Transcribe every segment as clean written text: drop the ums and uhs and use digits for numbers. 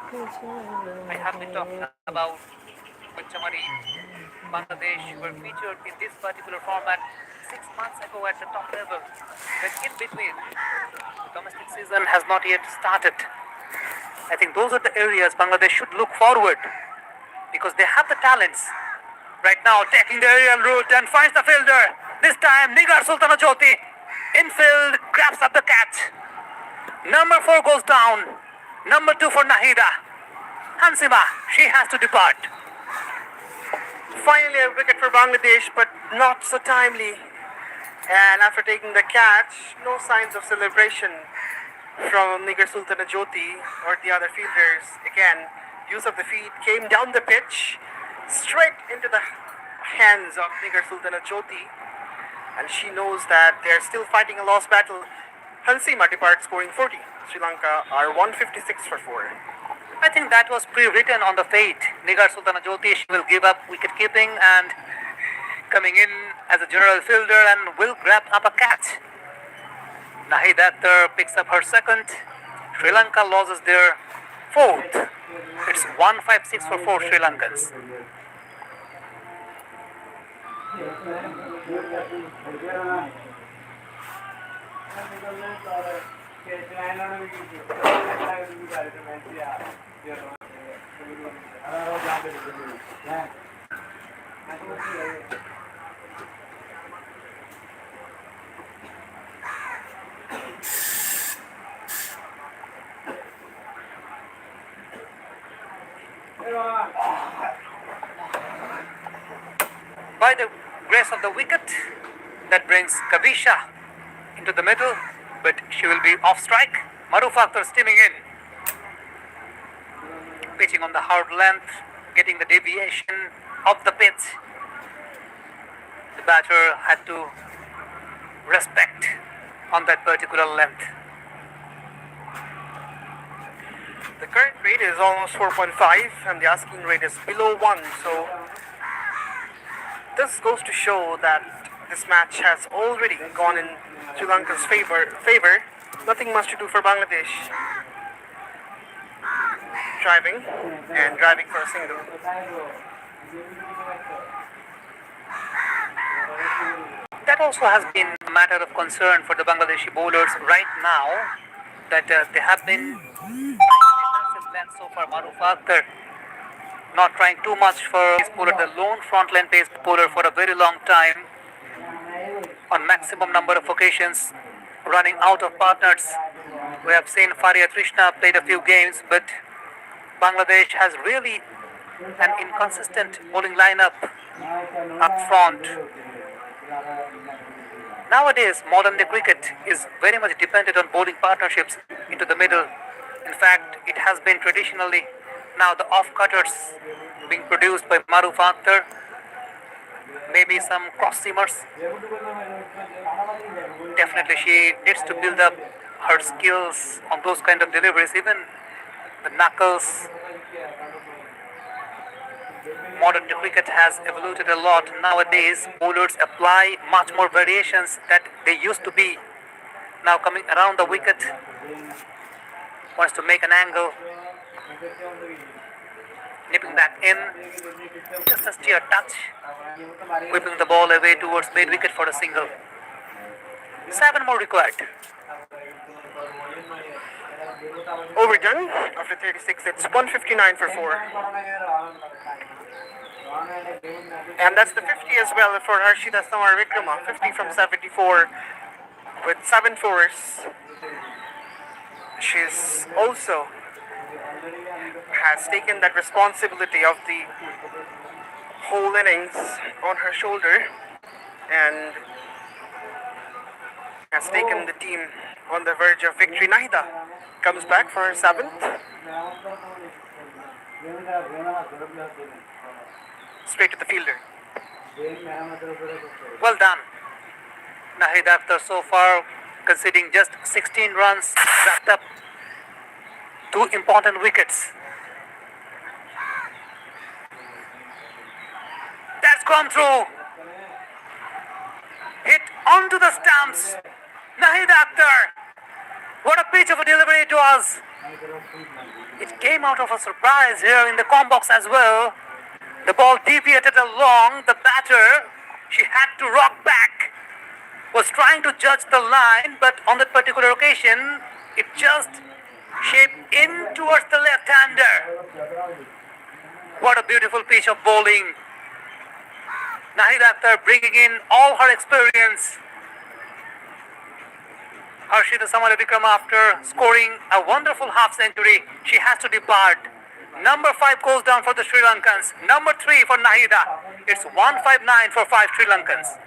I have been talking about which Bangladesh were featured in this particular format 6 months ago at the top level. But in between, the domestic season has not yet started. I think those are the areas Bangladesh should look forward because they have the talents. Right now, taking the aerial route and finds the fielder. This time, Nigar Sultana Jyoti. Infield grabs up the catch. Number 4 goes down. Number 2 for Nahida. Hansima, she has to depart. Finally a wicket for Bangladesh, but not so timely. And after taking the catch, no signs of celebration from Nigar Sultana Jyoti or the other fielders. Again, use of the feet came down the pitch, straight into the hands of Nigar Sultana Jyoti. And she knows that they're still fighting a lost battle. Hansima departs scoring 40. Sri Lanka are 156 for 4. I think that was pre-written on the fate. Nigar Sultana Jyoti, she will give up wicket keeping and coming in as a general fielder and will grab up a catch. Nahida Akhtar picks up her second. Sri Lanka loses their fourth. It's 156 for 4 Sri Lankans. By the grace of the wicket, that brings Kavisha into the middle, but she will be off strike. Maruf Akhtar steaming in. Pitching on the hard length, getting the deviation of the pitch. The batter had to respect on that particular length. The current rate is almost 4.5 and the asking rate is below 1. So this goes to show that this match has already gone in Sri Lanka's favor. Nothing much to do for Bangladesh. Driving for a single. That also has been a matter of concern for the Bangladeshi bowlers right now, that they have been trying defensive length so far. Maruf Akhtar not trying too much for his bowler, the lone front line pace bowler for a very long time, on maximum number of occasions, running out of partners. We have seen Faria Trishna played a few games, but Bangladesh has really an inconsistent bowling lineup up front. Nowadays, modern day cricket is very much dependent on bowling partnerships into the middle. In fact, it has been traditionally now the off-cutters being produced by Maruf Akhtar, maybe some cross-seamers. Definitely she needs to build up her skills on those kind of deliveries, even the knuckles. Modern day cricket has evolved a lot. Nowadays, bowlers apply much more variations that they used to be. Now coming around the wicket, wants to make an angle, nipping back in, just a steer touch, whipping the ball away towards mid-wicket for a single. 7 more required. Overdone after 36. It's 159 for 4. And that's the 50 as well for Harshita Samar Vikrama. 50 from 74 with 7 fours. She's also has taken that responsibility of the whole innings on her shoulder and has taken the team on the verge of victory. Nahida comes back for her 7th. Straight to the fielder. Well done. Nahida Akhtar so far conceding just 16 runs, wrapped up 2 important wickets. That's gone through. Hit onto the stumps. Nahida Akhtar. What a pitch of a delivery it was. It came out of a surprise here in the com box as well. The ball deviated along. The batter, she had to rock back, was trying to judge the line, but on that particular occasion, it just shaped in towards the left-hander. What a beautiful piece of bowling. Nahida Akhtar bringing in all her experience. Harshita Samaravikram, after scoring a wonderful half century, she has to depart. Number 5 goes down for the Sri Lankans. Number 3 for Nahida. It's 159 for 5 Sri Lankans.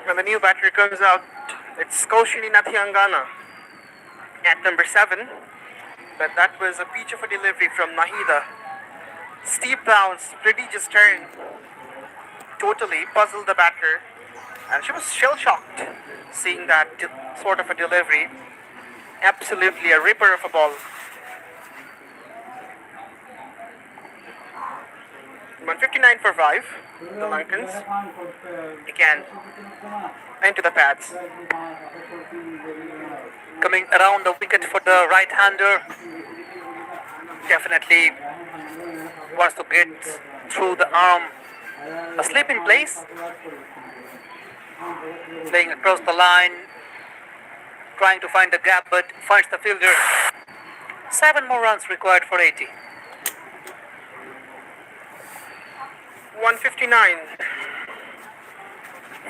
When the new batter comes out, it's Kaushini Nathiangana at number 7. But that was a peach of a delivery from Nahida. Steep bounce, prodigious turn. Totally puzzled the batter. And she was shell-shocked seeing that sort of a delivery. Absolutely a ripper of a ball. 159 for 5. The Lankans again into the pads. Coming around the wicket for the right-hander. Definitely wants to get through the arm. A slip in place. Playing across the line. Trying to find the gap, but finds the fielder. 7 more runs required for 80. 159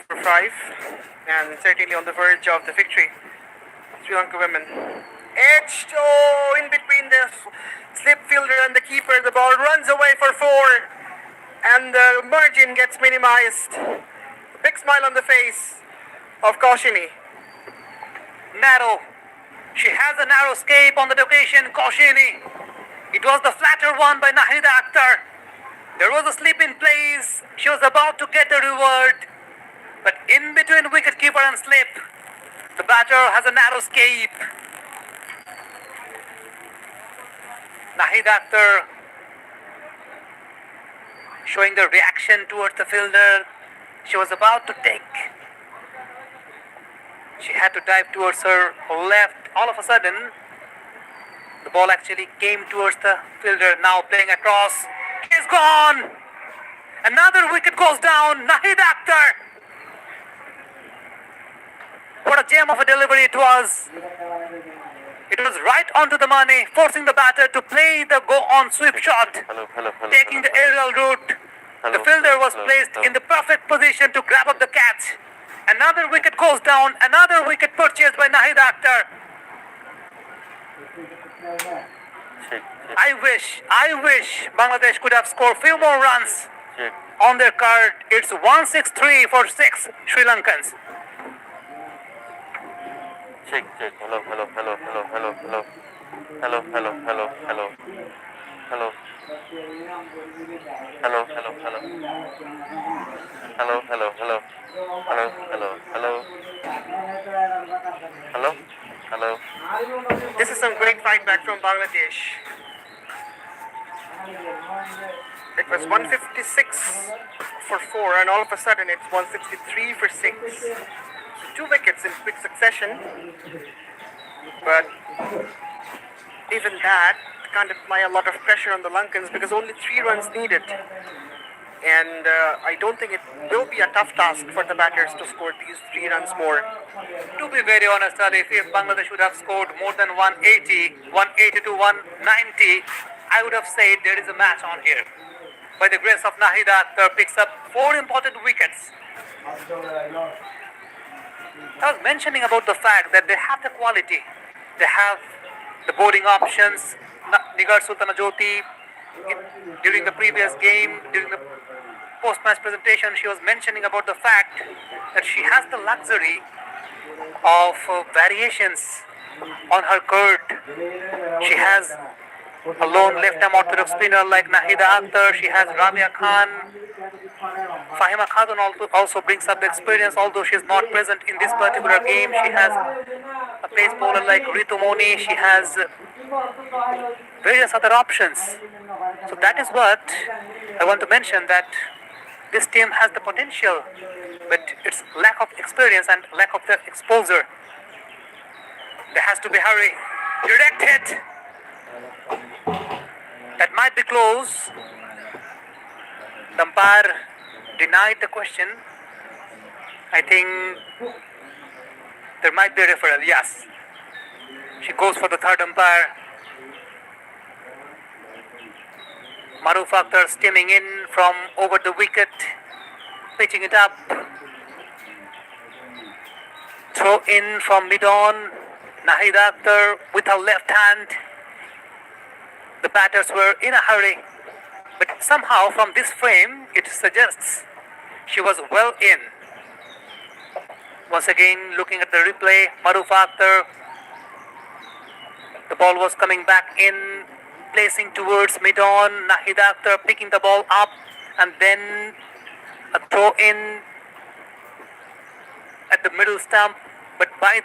for 5, and certainly on the verge of the victory. Sri Lanka women. Edged, in between the slip fielder and the keeper. The ball runs away for 4, and the margin gets minimized. Big smile on the face of Kaushini. Narrow. She has a narrow escape on that occasion, Kaushini. It was the flatter one by Nahida Akhtar. There was a slip in place. She was about to get the reward. But in between wicketkeeper and slip, the batter has a narrow escape. Nahida Akhtar showing the reaction towards the fielder. She was about to take. She had to dive towards her left. All of a sudden, the ball actually came towards the fielder. Now playing across. He's gone. Another wicket goes down. Nahida Akhtar. What a gem of a delivery it was. It was right onto the money, forcing the batter to play the go-on sweep shot. Taking the aerial route. The fielder was placed in the perfect position to grab up the catch. Another wicket goes down. Another wicket purchased by Nahida Akhtar. I wish Bangladesh could have scored few more runs on their card. It's 163 for 6 Sri Lankans. Check. Hello. Hello. This is some great fight back from Bangladesh. It was 156 for 4, and all of a sudden it's 163 for 6. So 2 wickets in quick succession. But even that can't apply a lot of pressure on the Lankans because only 3 runs needed. And I don't think it will be a tough task for the batters to score these 3 runs more. To be very honest, Ali, if Bangladesh would have scored more than 180 to 190, I would have said there is a match on here. By the grace of Nahida Akhtar, picks up 4 important wickets. I was mentioning about the fact that they have the quality. They have the bowling options. Nigar Sultana Jyoti, during the previous game, during the post-match presentation, she was mentioning about the fact that she has the luxury of variations on her court. She has a lone left-arm orthodox spinner like Nahida Akhtar. She has Rabia Khan. Fahima Khatun also brings up the experience, although she is not present in this particular game. She has a pace bowler like Ritu Moni. She has various other options. So that is what I want to mention, that this team has the potential, but its lack of experience and lack of the exposure. There has to be hurry. Direct hit. That might be close. The umpire denied the question. I think there might be a referral. Yes. She goes for the third umpire. Maruf Akhtar steaming in from over the wicket, pitching it up. Throw in from mid-on. Nahida Akhtar with her left hand. The batters were in a hurry, but somehow from this frame it suggests she was well in. Once again, looking at the replay, Maruf Akhtar, the ball was coming back in, placing towards mid-on. Nahida Akhtar picking the ball up, and then a throw in at the middle stump. But by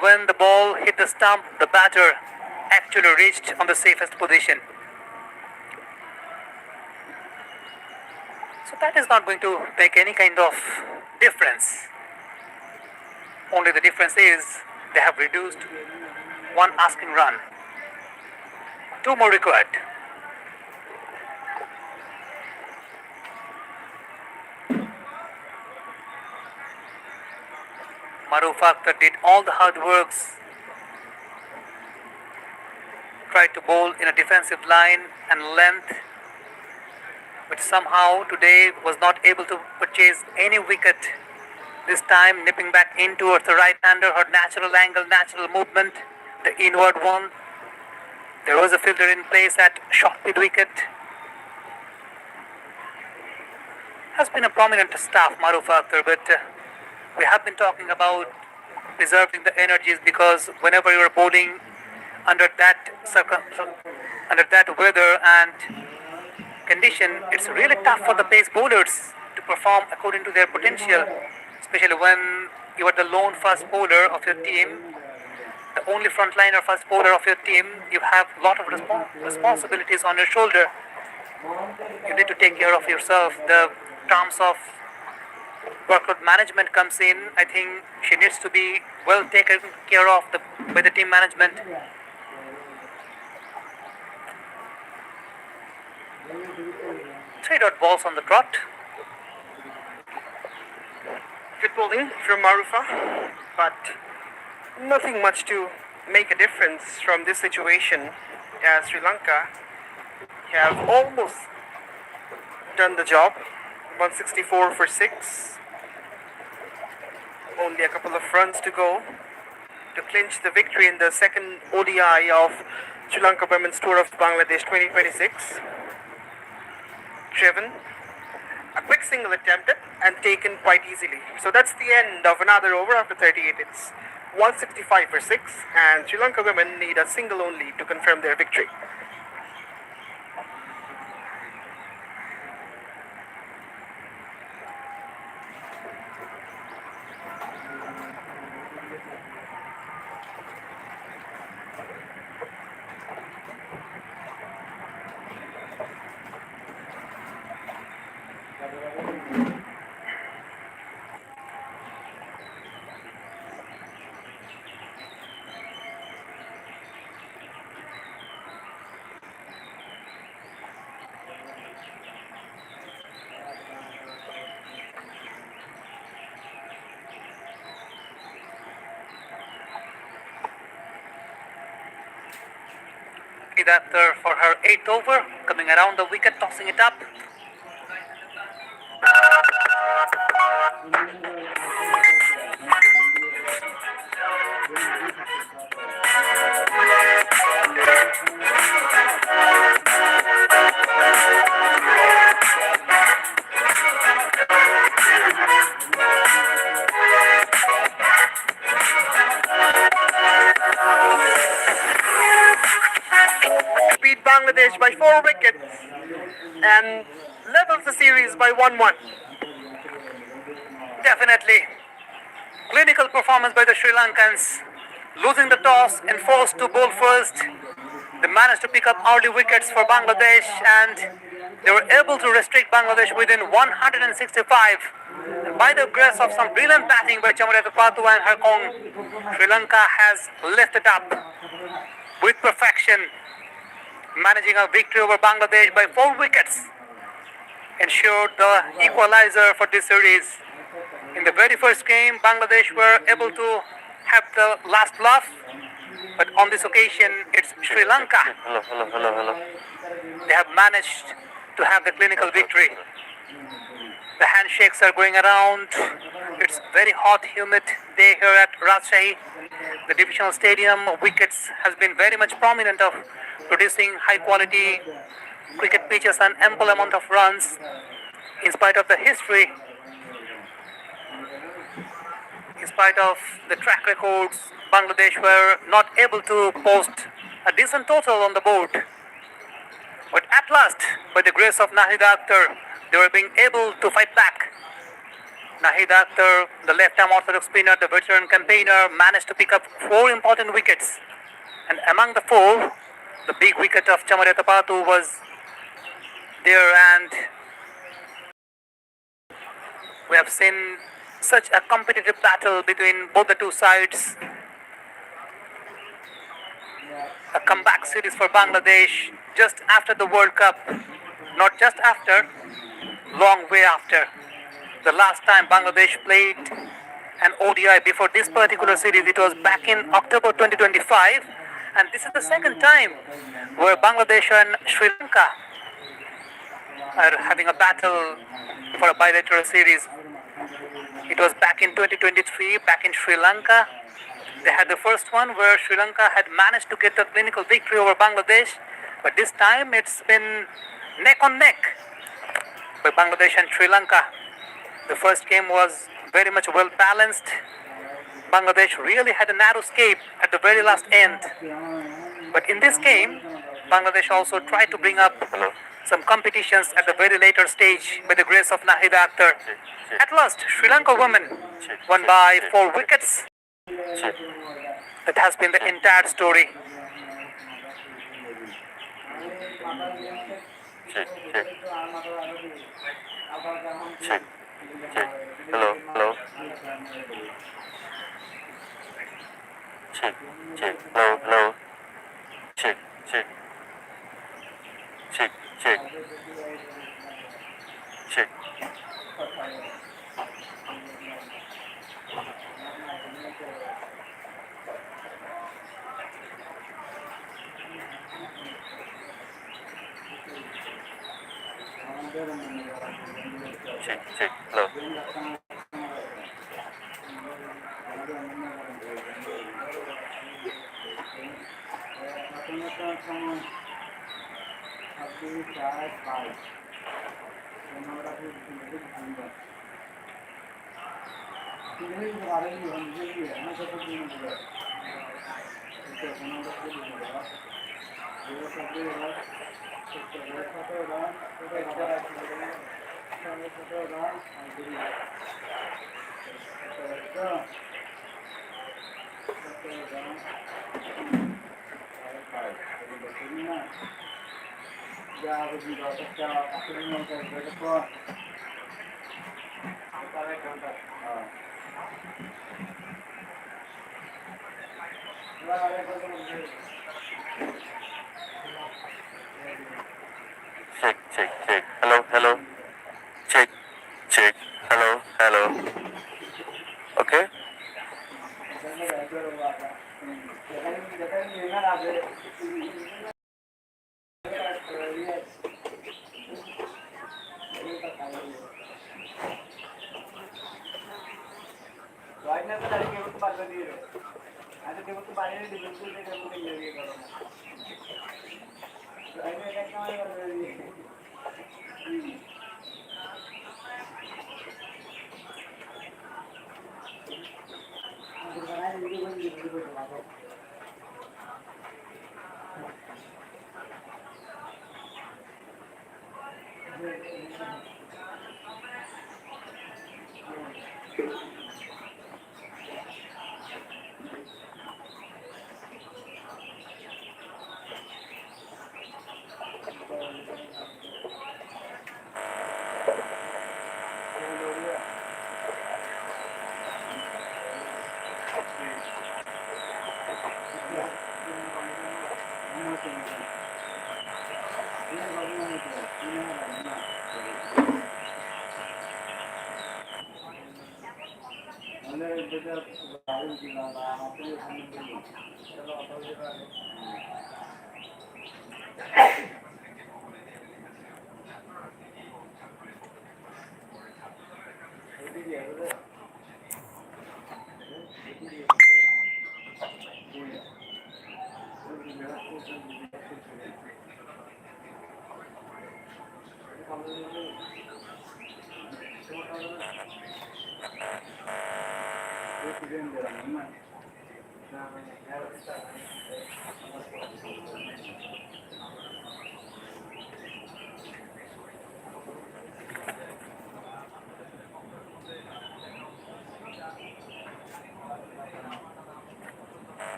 when the ball hit the stump, the batter actually reached on the safest position. So that is not going to make any kind of difference. Only the difference is they have reduced one asking run. Two more required. Maruf Akhtar did all the hard works, tried to bowl in a defensive line and length, but somehow today was not able to purchase any wicket. This time nipping back in towards the right-hander, her natural angle, natural movement, the inward one. There was a fielder in place at short mid wicket. Has been a prominent staff, Maruf Akhtar, but we have been talking about preserving the energies, because whenever you are bowling under that weather and condition, it's really tough for the pace bowlers to perform according to their potential, especially when you are the lone fast bowler of your team, the only frontliner fast bowler of your team. You have a lot of responsibilities on your shoulder. You need to take care of yourself. The terms of workload management comes in. I think she needs to be well taken care of by the team management. 3 dot balls on the trot. Good bowling from Marufa, but nothing much to make a difference from this situation, as Sri Lanka have almost done the job. 164 for 6. Only a couple of runs to go to clinch the victory in the second ODI of Sri Lanka Women's Tour of Bangladesh 2026. Driven, a quick single attempted and taken quite easily. So that's the end of another over after 38. It's 165 for 6, and Sri Lanka women need a single only to confirm their victory. After for her 8th over, coming around the wicket, tossing it up. Beat Bangladesh by 4 wickets, and loses by 1-1. Definitely. Clinical performance by the Sri Lankans. Losing the toss and forced to bowl first. They managed to pick up early wickets for Bangladesh and they were able to restrict Bangladesh within 165. And by the grace of some brilliant batting by Chamarata Patu and Harkong, Sri Lanka has lifted up with perfection, managing a victory over Bangladesh by 4 wickets, ensured the equalizer for this series. In the very first game, Bangladesh were able to have the last laugh, but on this occasion, it's Sri Lanka. Hello. They have managed to have the clinical victory. The handshakes are going around. It's very hot, humid day here at Rajshahi. The divisional stadium wickets has been very much prominent of producing high quality cricket pitches and ample amount of runs. In spite of the history, in spite of the track records, Bangladesh were not able to post a decent total on the board. But at last, by the grace of Nahida Akhtar, they were being able to fight back. Nahida Akhtar, the left-arm orthodox spinner, the veteran campaigner, managed to pick up 4 important wickets. And among the 4, the big wicket of Chamarata Patu was there, and we have seen such a competitive battle between both the two sides. A comeback series for Bangladesh just after the World Cup, not just after, long way after. The last time Bangladesh played an ODI before this particular series, it was back in October 2025, and this is the second time where Bangladesh and Sri Lanka are having a battle for a bilateral series. It was back in 2023, back in Sri Lanka. They had the first one where Sri Lanka had managed to get the clinical victory over Bangladesh, but this time it's been neck on neck by Bangladesh and Sri Lanka. The first game was very much well balanced. Bangladesh really had a narrow escape at the very last end. But in this game, Bangladesh also tried to bring up some competitions at the very later stage by the grace of Nahida Akhtar. At last, Sri Lanka women won by 4 wickets. That has been the entire story. Check. Hello. Check. Hello. Check. Check. Hello. Check. Hello. Check. Hello. Okay.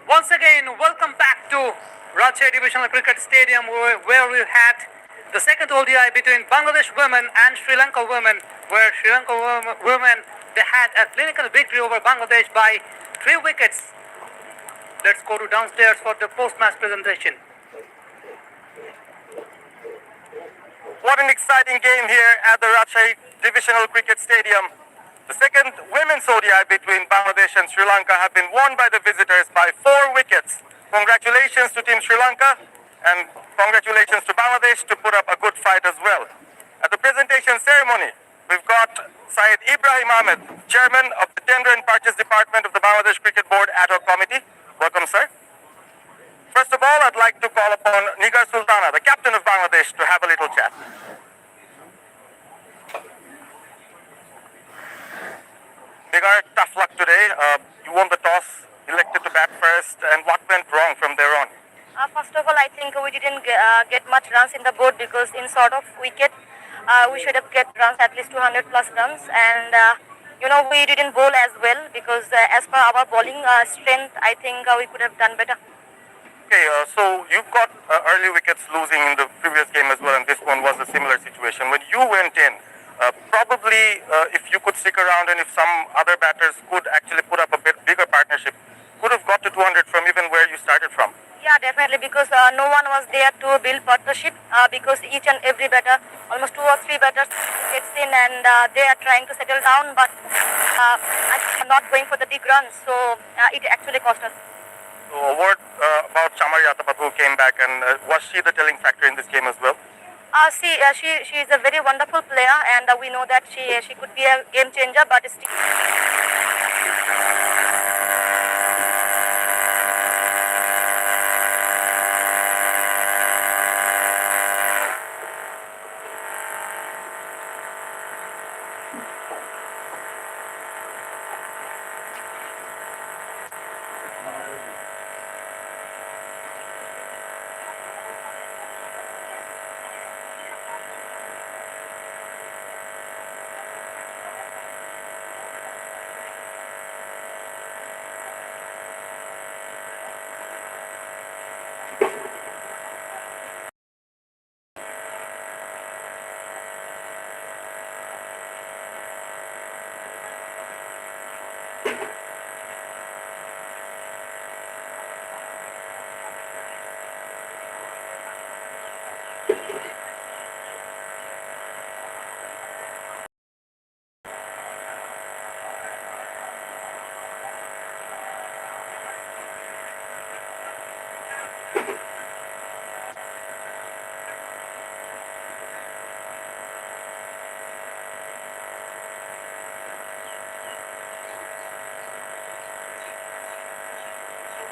Once again, welcome back to Ranchi Divisional Cricket Stadium where we had the second ODI between Bangladesh women and Sri Lanka women, where Sri Lanka women they had a clinical victory over Bangladesh by 3 wickets. Let's go to downstairs for the post-match presentation. What an exciting game here at the Rajshahi Divisional Cricket Stadium. The second women's ODI between Bangladesh and Sri Lanka have been won by the visitors by 4 wickets. Congratulations to Team Sri Lanka and congratulations to Bangladesh to put up a good fight as well. At the presentation ceremony, we've got Syed Ibrahim Ahmed, Chairman of the Tender and Purchase Department of the Bangladesh Cricket Board Ad Hoc Committee. Welcome, sir. First of all, I'd like to call upon Nigar Sultana, the captain of Bangladesh, to have a little chat. Nigar, tough luck today. You won the toss, elected to bat first, and what went wrong from there on? First of all, I think we didn't get much runs in the board because in sort of wicket, we should have get runs, at least 200 plus runs. And We didn't bowl as well because as per our bowling strength, I think we could have done better. Okay, so you got early wickets losing in the previous game as well, and this one was a similar situation. When you went in, probably if you could stick around and if some other batters could actually put up a bit bigger partnership, could have got to 200 from even where you started from. Yeah, definitely, because no one was there to build partnership because each and every batter, almost two or three batters gets in and they are trying to settle down, but I'm not going for the big runs, so it actually cost us. So a word about Chamari Atapat who came back, and was she the telling factor in this game as well? She is a very wonderful player, and we know that she could be a game changer, but still.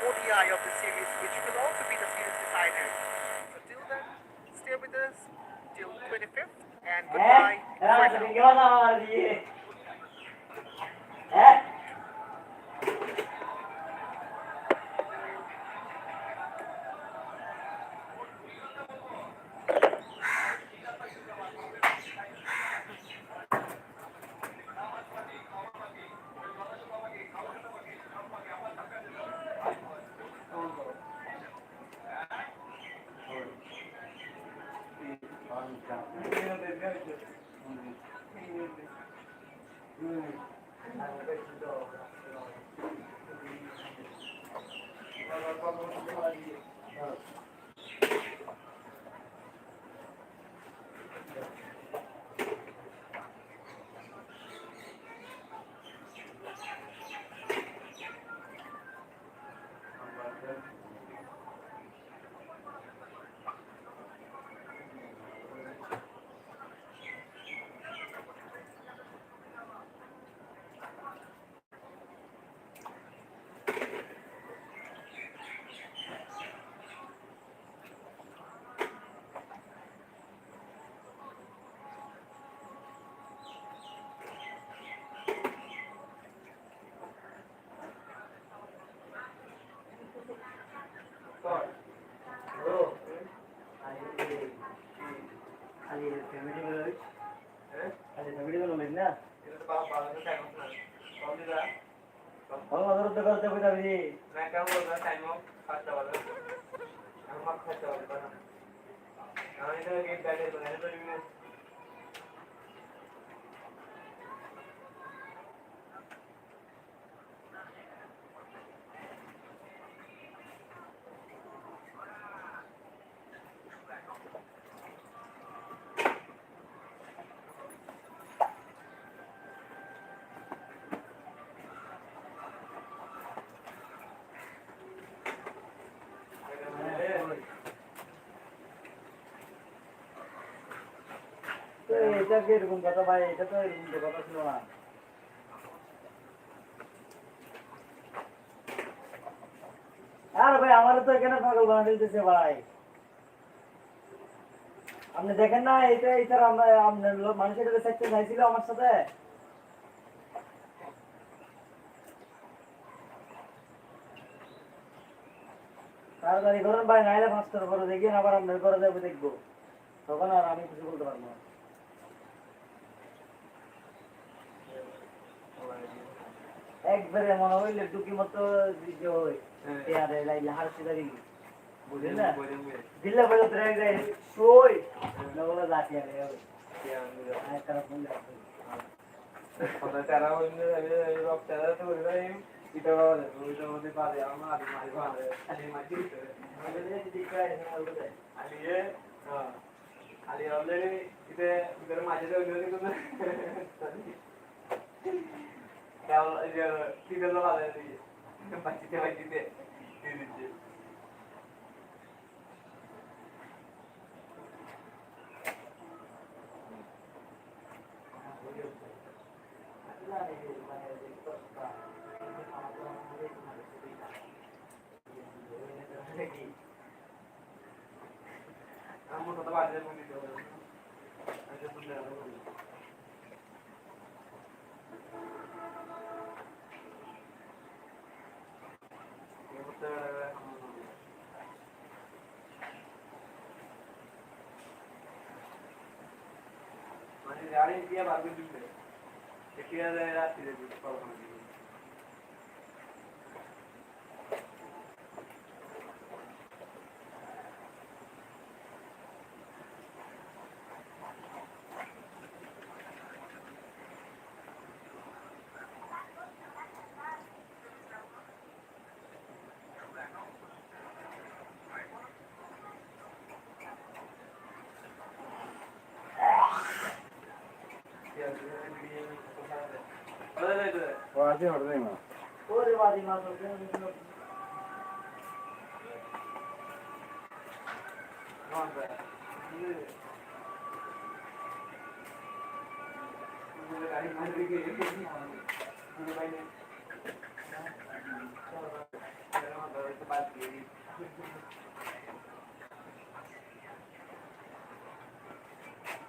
ODI of the series, which will also be the series decider. So till then, stay with us till 25th, and goodbye for now. এটা কি এরকম কথা ভাই? এটা তো এরকম কথা ছিল না। আর ভাই আমারও তো এখানে পাগল বানিয়ে দিতেছে ভাই। আপনি দেখেন না এটা এটার আমরা মানুষের সাথে সেকশন হয়েছিল আমার সাথে। তাড়াতাড়ি করেন ভাই, নাইলে 5টার পরে দেখি আবার আপনার ঘরে যাবো দেখবো, তখন আর আমি কিছু বলতে পারবো না। একবারে মনে হইলে টুকি মতো যে ওই পেয়ারে লাইলে হারসি দাঁড়ি বুঝলেন না দিল্লা বলে তো এক যায় ওই না বলে লাঠি আরে ওই তারা ফোন দেয় কথা তারা হইলে রক তারা তো হইলে এটা ওইটা মধ্যে পারে আমার আদি মারি পারে খালি মাটি আমাদের যে দিকায় না বলে আলিয়ে হ্যাঁ আলি অলরেডি ইতে ইদের মাঝে তো হইলে কিন্তু তাও যে তিনটা লোক আছে বাঁচিতে বাঁচিতে দিচ্ছে আমার কথা বাজে বলি তো আচ্ছা তুমি মানে গাড়ি দিয়ে ভাবি দিতে এটা রাত্রি দিয়ে পাবো Wajib harus ni mah. ওরে বাদি মাছ ওকে গাড়ি মারি গিয়ে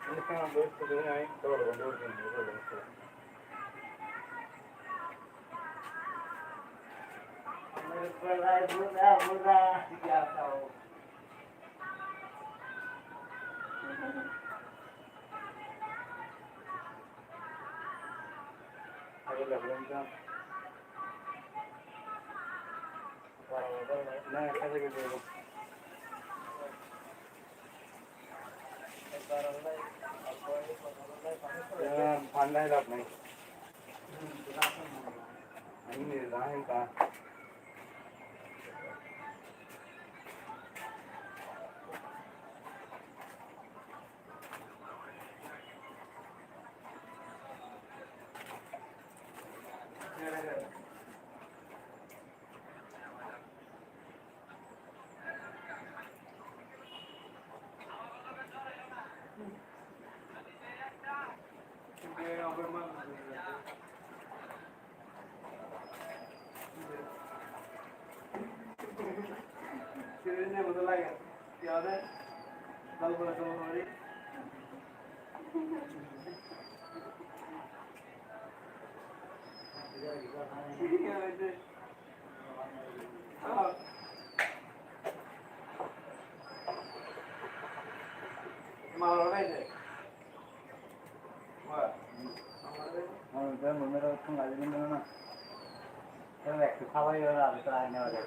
Sekarang bos tu ni ay kalau bos ni Berlai buda buda tiga tahun ada belum kan? Nah, kata gitu. Ya, pandai dah ni. Ini dah entah. Sirine betul lagi. Tiada. Kalau boleh kamu hari. Iya itu. Ah. Malu ni. Wah. ও মনের তো লাগবে না তো একটু খাওয়াই ওরা আর তো আয় না ওরে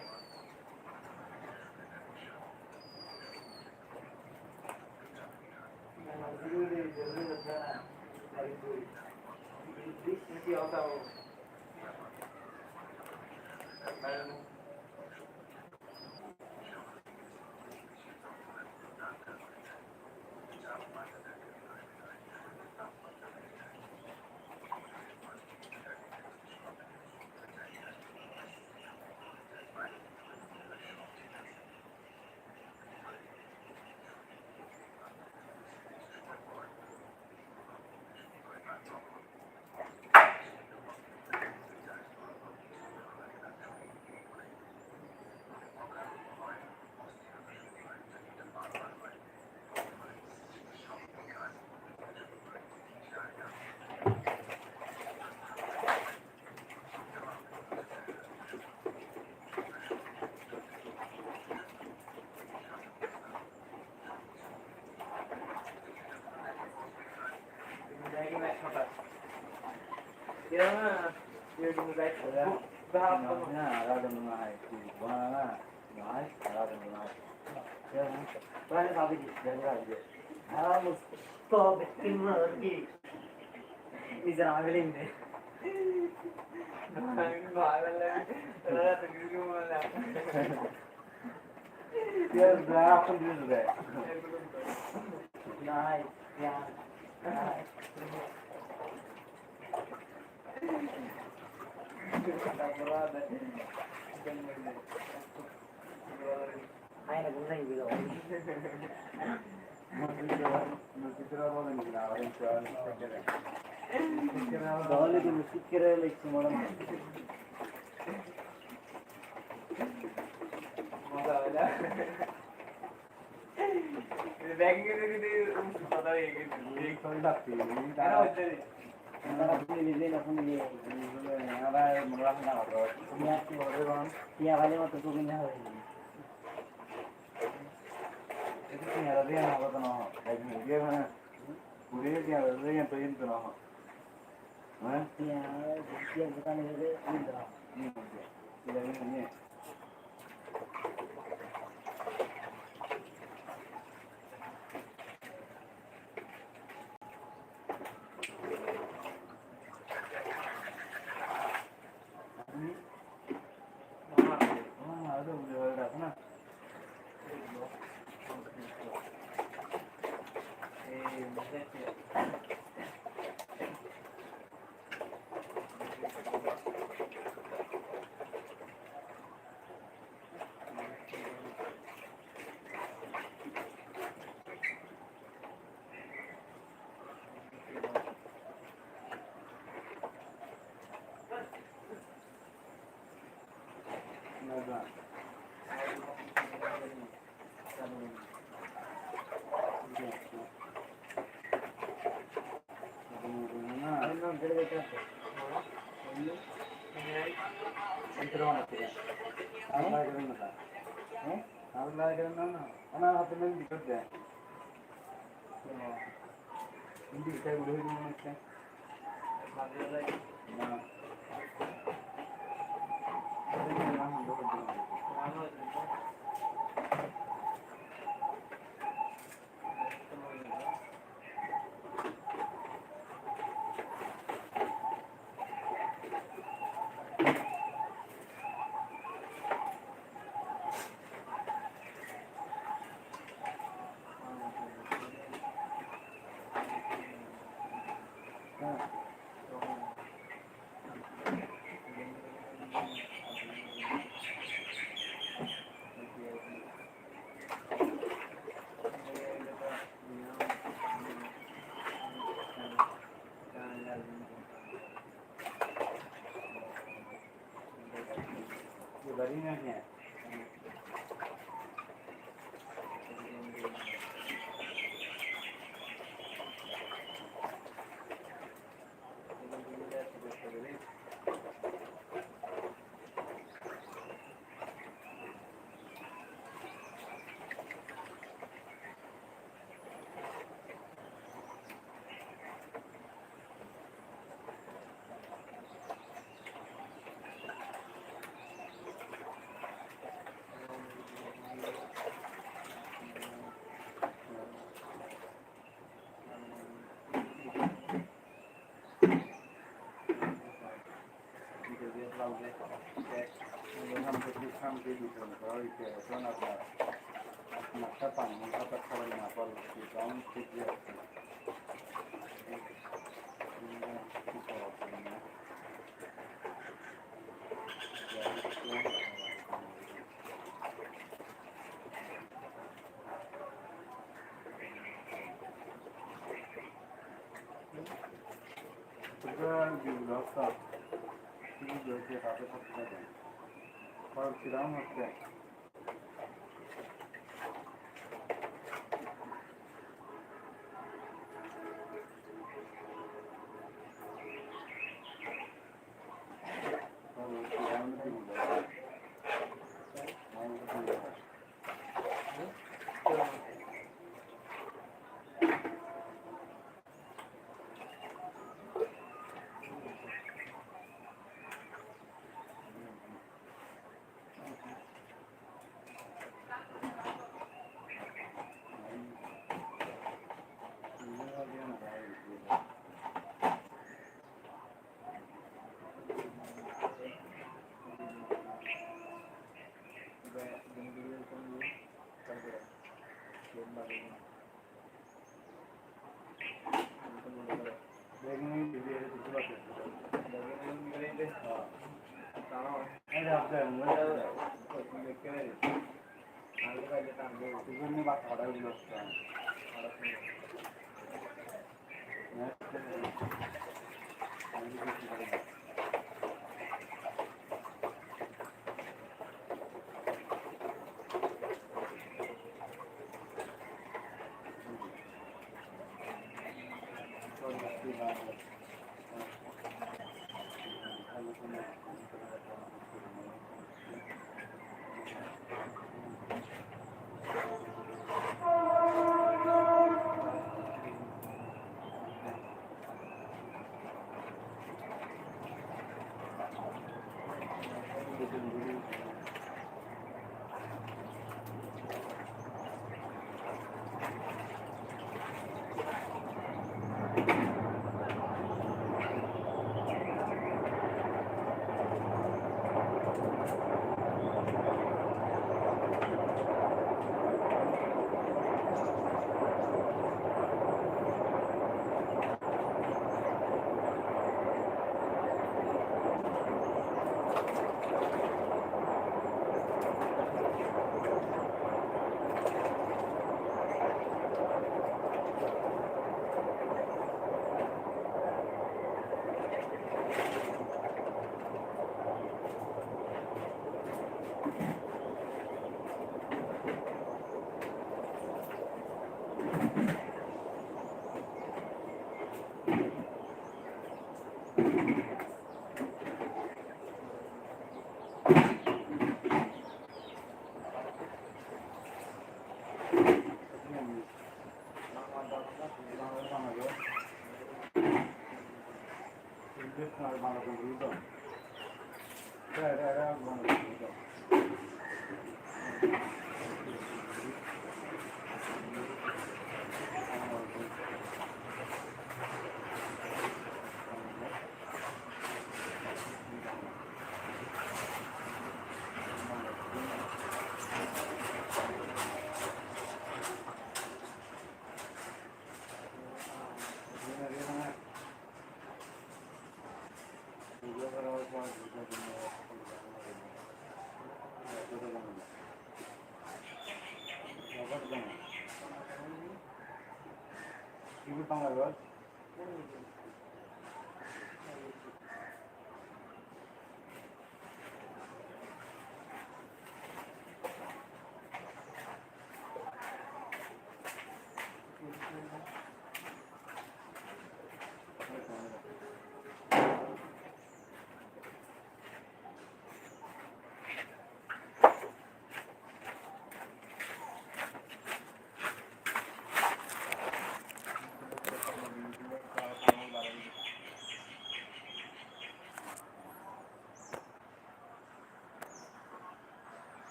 Yes,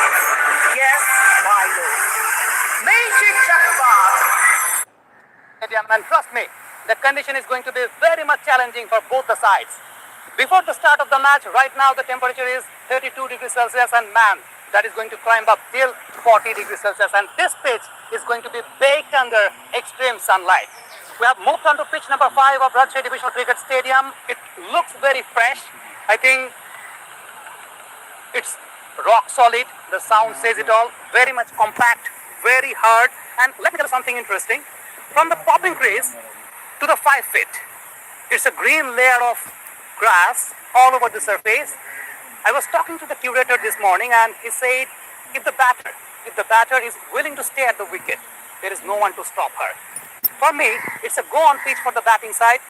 my lord. Magic jackpot! Stadium, and trust me, the condition is going to be very much challenging for both the sides. Before the start of the match, right now the temperature is 32 degrees Celsius, and man, that is going to climb up till 40 degrees Celsius, and this pitch is going to be baked under extreme sunlight. We have moved on to pitch number 5 of Rajshahi Divisional Cricket Stadium. It looks very fresh. I think it's rock solid. The sound says it all. Very much compact, very hard. And let me tell you something interesting. From the popping crease to the 5 feet, it's a green layer of grass all over the surface. I was talking to the curator this morning and he said if the batter is willing to stay at the wicket, there is no one to stop her. For me, it's a go on pitch for the batting side.